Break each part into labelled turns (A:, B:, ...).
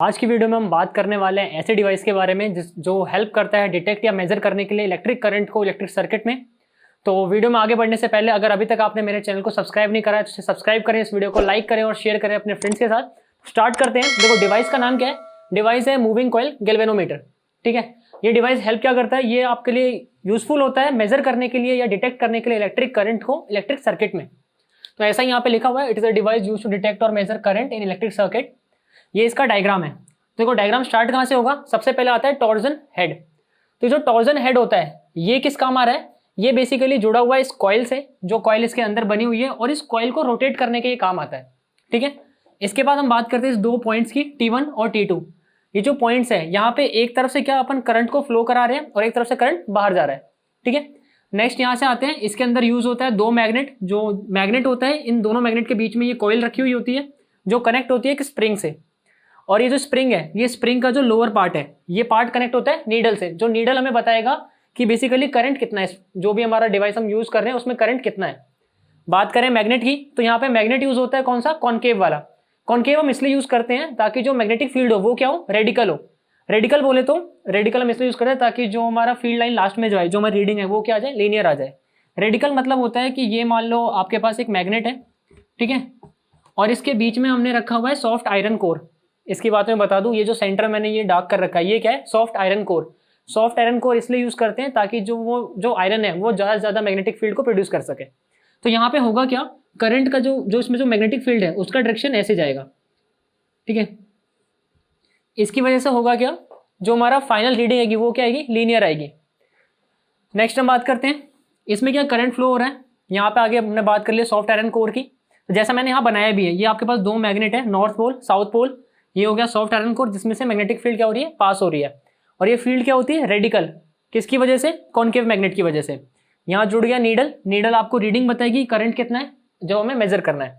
A: आज की वीडियो में हम बात करने वाले हैं ऐसे डिवाइस के बारे में जो हेल्प करता है डिटेक्ट या मेजर करने के लिए इलेक्ट्रिक करंट को इलेक्ट्रिक सर्किट में। तो वीडियो में आगे बढ़ने से पहले अगर अभी तक आपने मेरे चैनल को सब्सक्राइब नहीं करा है तो सब्सक्राइब करें, इस वीडियो को लाइक करें और शेयर करें अपने फ्रेंड्स के साथ। स्टार्ट करते हैं। देखो डिवाइस का नाम क्या है, डिवाइस है मूविंग कॉइल गैल्वेनोमीटर। ठीक है, ये डिवाइस हेल्प क्या करता है, ये आपके लिए यूजफुल होता है मेजर करने के लिए या डिटेक्ट करने के लिए इलेक्ट्रिक करंट को इलेक्ट्रिक सर्किट में। तो ऐसा ही यहाँ पे लिखा हुआ है, it is a device used to detect or measure current in electric circuit. ये इसका डायग्राम है। देखो डायग्राम स्टार्ट कहाँ से होगा, सबसे पहले आता है टॉर्जन हेड। तो जो टॉर्जन हेड होता है ये किस काम आ रहा है, ये बेसिकली जुड़ा हुआ है इस कॉइल से, जो कॉइल इसके अंदर बनी हुई है और इस कॉइल को रोटेट करने के ये काम आता है। ठीक है, इसके बाद हम बात करते हैं इस दो पॉइंट्स की, T1 और T2। ये जो पॉइंट्स है यहाँ पे एक तरफ से क्या अपन करंट को फ्लो करा रहे हैं और एक तरफ से करंट बाहर जा रहा है। ठीक है, नेक्स्ट यहाँ से आते हैं, इसके अंदर यूज होता है दो मैग्नेट। जो मैग्नेट होता है इन दोनों मैग्नेट के बीच में ये कॉइल रखी हुई होती है जो कनेक्ट होती है एक स्प्रिंग से। और ये जो स्प्रिंग है, ये स्प्रिंग का जो लोअर पार्ट है ये पार्ट कनेक्ट होता है नीडल से। जो नीडल हमें बताएगा कि बेसिकली करंट कितना है, जो भी हमारा डिवाइस हम यूज कर रहे हैं उसमें करंट कितना है। बात करें मैग्नेट की, तो यहाँ पे मैग्नेट यूज होता है कौन सा, कॉनकेव वाला। कॉनकेव हम इसलिए यूज करते हैं ताकि जो मैग्नेटिक फील्ड हो वो क्या हो, रेडिकल हो। रेडिकल बोले तो रेडिकल हम इसलिए यूज करते हैं ताकि जो हमारा फील्ड लाइन लास्ट में जो है, जो हमारी रीडिंग है वो क्या आ जाए, लीनियर आ जाए। रेडिकल मतलब होता है कि ये मान लो आपके पास एक मैग्नेट है, ठीक है, और इसके बीच में हमने रखा हुआ है सॉफ्ट आयरन कोर। इसकी बात मैं बता दूं, ये जो सेंटर मैंने ये डार्क कर रखा है ये क्या है, soft iron core. Soft iron core इसलिए यूज करते हैं ताकि जो आयरन है वो ज्यादा से ज्यादा मैग्नेटिक फील्ड को प्रोड्यूस कर सके। तो यहाँ पे होगा क्या, करंट का जो इसमें जो मैग्नेटिक फील्ड है उसका डायरेक्शन ऐसे जाएगा। ठीक है, इसकी वजह से होगा क्या, जो हमारा फाइनल रीडिंग आएगी वो क्या आएगी, लीनियर आएगी। नेक्स्ट हम बात करते हैं इसमें क्या करंट फ्लो हो रहा है। यहाँ पे आगे हमने बात कर लिया सॉफ्ट आयरन कोर की। तो जैसा मैंने यहाँ बनाया भी है, ये आपके पास दो मैग्नेट है, नॉर्थ पोल साउथ पोल। ये हो गया सॉफ्ट आयरन कोर जिसमें से मैग्नेटिक फील्ड क्या हो रही है, पास हो रही है। और ये फील्ड क्या होती है, रेडिकल। किसकी वजह से, कॉनकेव मैग्नेट की वजह से। यहाँ जुड़ गया नीडल। नीडल आपको रीडिंग बताएगी करंट कितना है जो हमें मेजर करना है।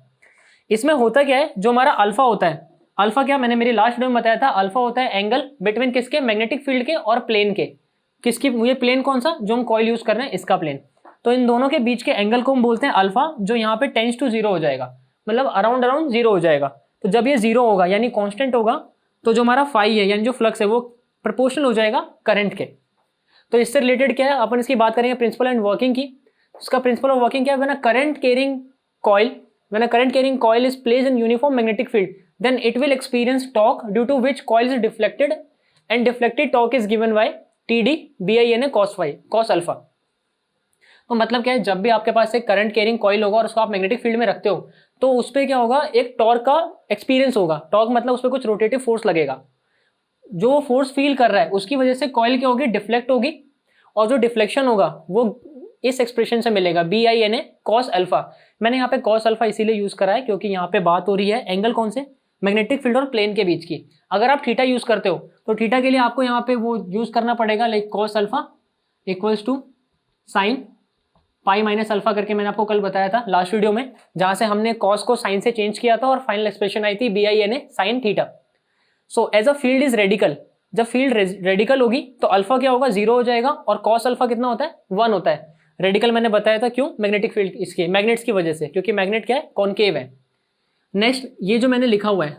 A: इसमें होता क्या है, जो हमारा अल्फा होता है, अल्फा क्या मैंने मेरी लास्ट वीडियो में बताया था, अल्फा होता है एंगल बिटवीन किसके, मैग्नेटिक फील्ड के और प्लेन के। किसकी, ये प्लेन कौन सा, जो हम कॉइल यूज कर रहे हैं इसका प्लेन। तो इन दोनों के बीच के एंगल को हम बोलते हैं अल्फा, जो यहाँ पे टेंस टू जीरो हो जाएगा, मतलब अराउंड जीरो हो जाएगा। तो जब ये जीरो होगा यानी कांस्टेंट होगा, तो जो हमारा फाई है यानी जो फ्लक्स है वो प्रोपोर्शनल हो जाएगा करंट के। तो इससे रिलेटेड क्या है, अपन इसकी बात करेंगे प्रिंसिपल एंड वर्किंग की। इसका प्रिंसिपल ऑफ वर्किंग क्या है, when a current carrying coil is placed in uniform magnetic field then it will experience torque due to which coil is deflected and deflected torque is given by TD BINA cos phi cos alpha. तो मतलब क्या है, जब भी आपके पास एक current carrying coil होगा और उसको आप मैग्नेटिक फील्ड में रखते हो तो उस पर क्या होगा, एक टॉर्क का एक्सपीरियंस होगा। टॉर्क मतलब उस पर कुछ रोटेटिव फोर्स लगेगा। जो फोर्स फील कर रहा है उसकी वजह से कॉइल क्या होगी, डिफ्लेक्ट होगी। और जो डिफ्लेक्शन होगा वो इस एक्सप्रेशन से मिलेगा, BINA cos अल्फा। मैंने यहाँ पे cos अल्फा इसीलिए यूज करा है क्योंकि यहाँ पे बात हो रही है एंगल कौन से, मैग्नेटिक फील्ड और प्लेन के बीच की। अगर आप थीटा यूज करते हो तो थीटा के लिए आपको यहाँ पे वो यूज करना पड़ेगा, like cos alpha equals to sine pi minus alpha करके मैंने आपको कल बताया था लास्ट वीडियो में, जहां से हमने cos को साइन से चेंज किया था और फाइनल एक्सप्रेशन आई थी BINA sine theta. So as a field is radical, जब फील्ड रेडिकल होगी तो अल्फा क्या होगा, जीरो हो जाएगा। और cos अल्फा कितना होता है, 1 होता है। रेडिकल मैंने बताया था क्यों, मैग्नेटिक फील्ड इसके मैग्नेट्स की वजह से, क्योंकि मैग्नेट क्या है, कॉनकेव है। नेक्स्ट ये जो मैंने लिखा हुआ है,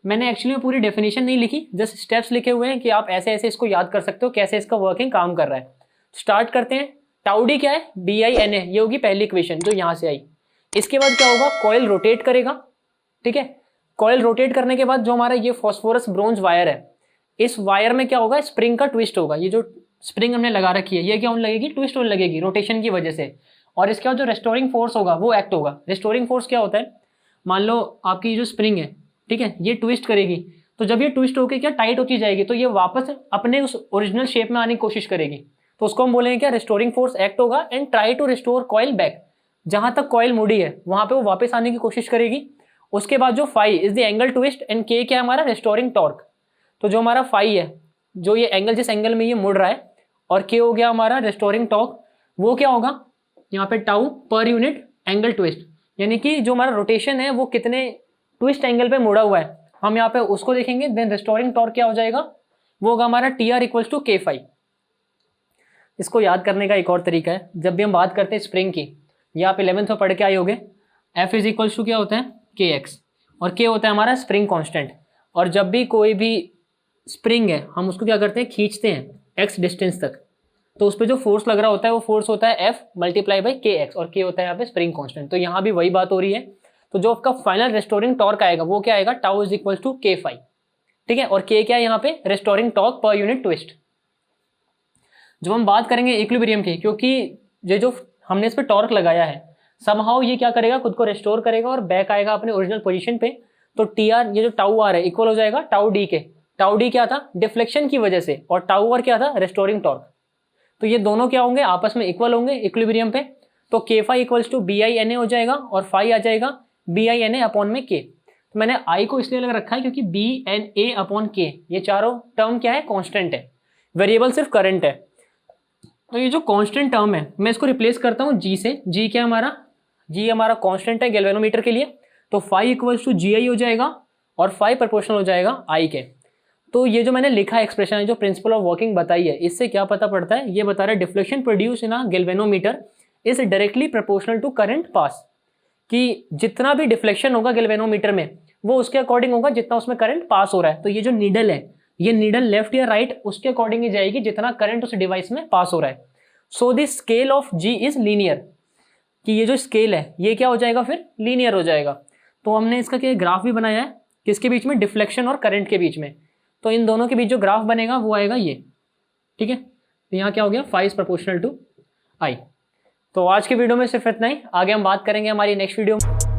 A: मैंने एक्चुअली पूरी डेफिनेशन नहीं लिखी, जस्ट स्टेप्स लिखे हुए हैं कि आप ऐसे ऐसे इसको याद कर सकते हो, कैसे इसका वर्किंग काम कर रहा है। स्टार्ट करते हैं। टाउ डी क्या है, BINA, ये होगी पहली इक्वेशन जो यहाँ से आई। इसके बाद क्या होगा, कॉइल रोटेट करेगा। ठीक है, कॉइल रोटेट करने के बाद जो हमारा ये फॉस्फोरस ब्रोंज वायर है, इस वायर में क्या होगा, स्प्रिंग का ट्विस्ट होगा। ये जो स्प्रिंग हमने लगा रखी है ये क्या होने लगेगी, ट्विस्ट होने लगेगी रोटेशन की वजह से। और इसके बाद जो रेस्टोरिंग फोर्स होगा वो एक्ट होगा। रेस्टोरिंग फोर्स क्या होता है, मान लो आपकी जो स्प्रिंग है, ठीक है, ये ट्विस्ट करेगी, तो जब ये ट्विस्ट होकर क्या टाइट होती जाएगी तो ये वापस अपने उस ओरिजिनल शेप में आने की कोशिश करेगी। तो उसको हम बोलेंगे क्या, रेस्टोरिंग फोर्स एक्ट होगा and try to restore coil back. जहां तक कॉइल मुड़ी है वहां पे वो वापस आने की कोशिश करेगी। उसके बाद जो phi is the angle twist and के क्या है हमारा, रेस्टोरिंग टॉर्क। तो जो हमारा फाई है, जो ये एंगल जिस एंगल में ये मुड़ रहा है, और के हो गया हमारा रेस्टोरिंग टॉर्क, वो क्या होगा यहाँ पे tau per unit angle twist, यानी कि जो हमारा रोटेशन है वो कितने ट्विस्ट एंगल पे मुड़ा हुआ है, हम यहाँ पे उसको देखेंगे। देन रेस्टोरिंग टॉर्क क्या हो जाएगा, वो होगा हमारा TR इक्वल्स टू K5। इसको याद करने का एक और तरीका है, जब भी हम बात करते हैं स्प्रिंग की, ये आप 11th में पढ़ के आए होगे, F इज इक्वल्स टू क्या होता है, KX, और K होता है हमारा स्प्रिंग कांस्टेंट। और जब भी कोई भी स्प्रिंग है हम उसको क्या करते हैं, खींचते हैं x डिस्टेंस तक, तो उस पर जो फोर्स लग रहा होता है वो फोर्स होता है F मल्टीप्लाई बाई KX, और K होता है यहाँ पे स्प्रिंग कांस्टेंट। तो यहाँ भी वही बात हो रही है। तो जो आपका फाइनल रेस्टोरिंग टॉर्क आएगा वो क्या आएगा, tau is equal to K phi, ठीक है। और K क्या है यहाँ पे, restoring torque per unit twist. जब हम बात करेंगे इक्विलिब्रियम की, क्योंकि ये जो हमने इस पर टॉर्क लगाया है समहाउ ये क्या करेगा, खुद को रेस्टोर करेगा और बैक आएगा अपने ओरिजिनल पोजीशन पे। तो TR ये जो टाउ आर है इक्वल हो जाएगा टाउ D के। टाउ D क्या था, डिफ्लेक्शन की वजह से, और टाउ आर क्या था, रेस्टोरिंग टॉर्क। तो ये दोनों क्या होंगे, आपस में इक्वल होंगे इक्विलिब्रियम पे। तो K phi equals to BI NA हो जाएगा और फाई आ जाएगा BI NA अपॉन में K। तो मैंने I को इसलिए अलग रखा है क्योंकि BNA अपॉन K ये चारों टर्म क्या है, कॉन्स्टेंट है, वेरिएबल सिर्फ करंट है। तो ये जो कांस्टेंट टर्म है मैं इसको रिप्लेस करता हूँ G से। G क्या हमारा, G हमारा कांस्टेंट है गैल्वेनोमीटर के लिए। तो फाई इक्वल्स टू GI हो जाएगा और फाई प्रोपोर्शनल हो जाएगा I के। तो ये जो मैंने लिखा एक्सप्रेशन है, जो प्रिंसिपल ऑफ वर्किंग बताई है, इससे क्या पता पड़ता है, ये बता रहा है deflection produce in a galvanometer is directly proportional to current pass, कि जितना भी डिफ्लेक्शन होगा गैल्वेनोमीटर में वो उसके अकॉर्डिंग होगा जितना उसमें करंट पास हो रहा है। तो ये जो नीडल है, ये नीडल लेफ्ट या राइट उसके अकॉर्डिंग ही जाएगी जितना करंट उस डिवाइस में पास हो रहा है। So the scale of G is linear, कि ये जो स्केल है ये क्या हो जाएगा, फिर लीनियर हो जाएगा। तो हमने इसका क्या ग्राफ भी बनाया है, किसके बीच में, डिफ्लेक्शन और करंट के बीच में। तो इन दोनों के बीच जो ग्राफ बनेगा वो आएगा ये, ठीक है। तो यहाँ क्या हो गया, phi is proportional to I। तो आज के वीडियो में सिर्फ इतना ही, आगे हम बात करेंगे हमारी नेक्स्ट वीडियो में।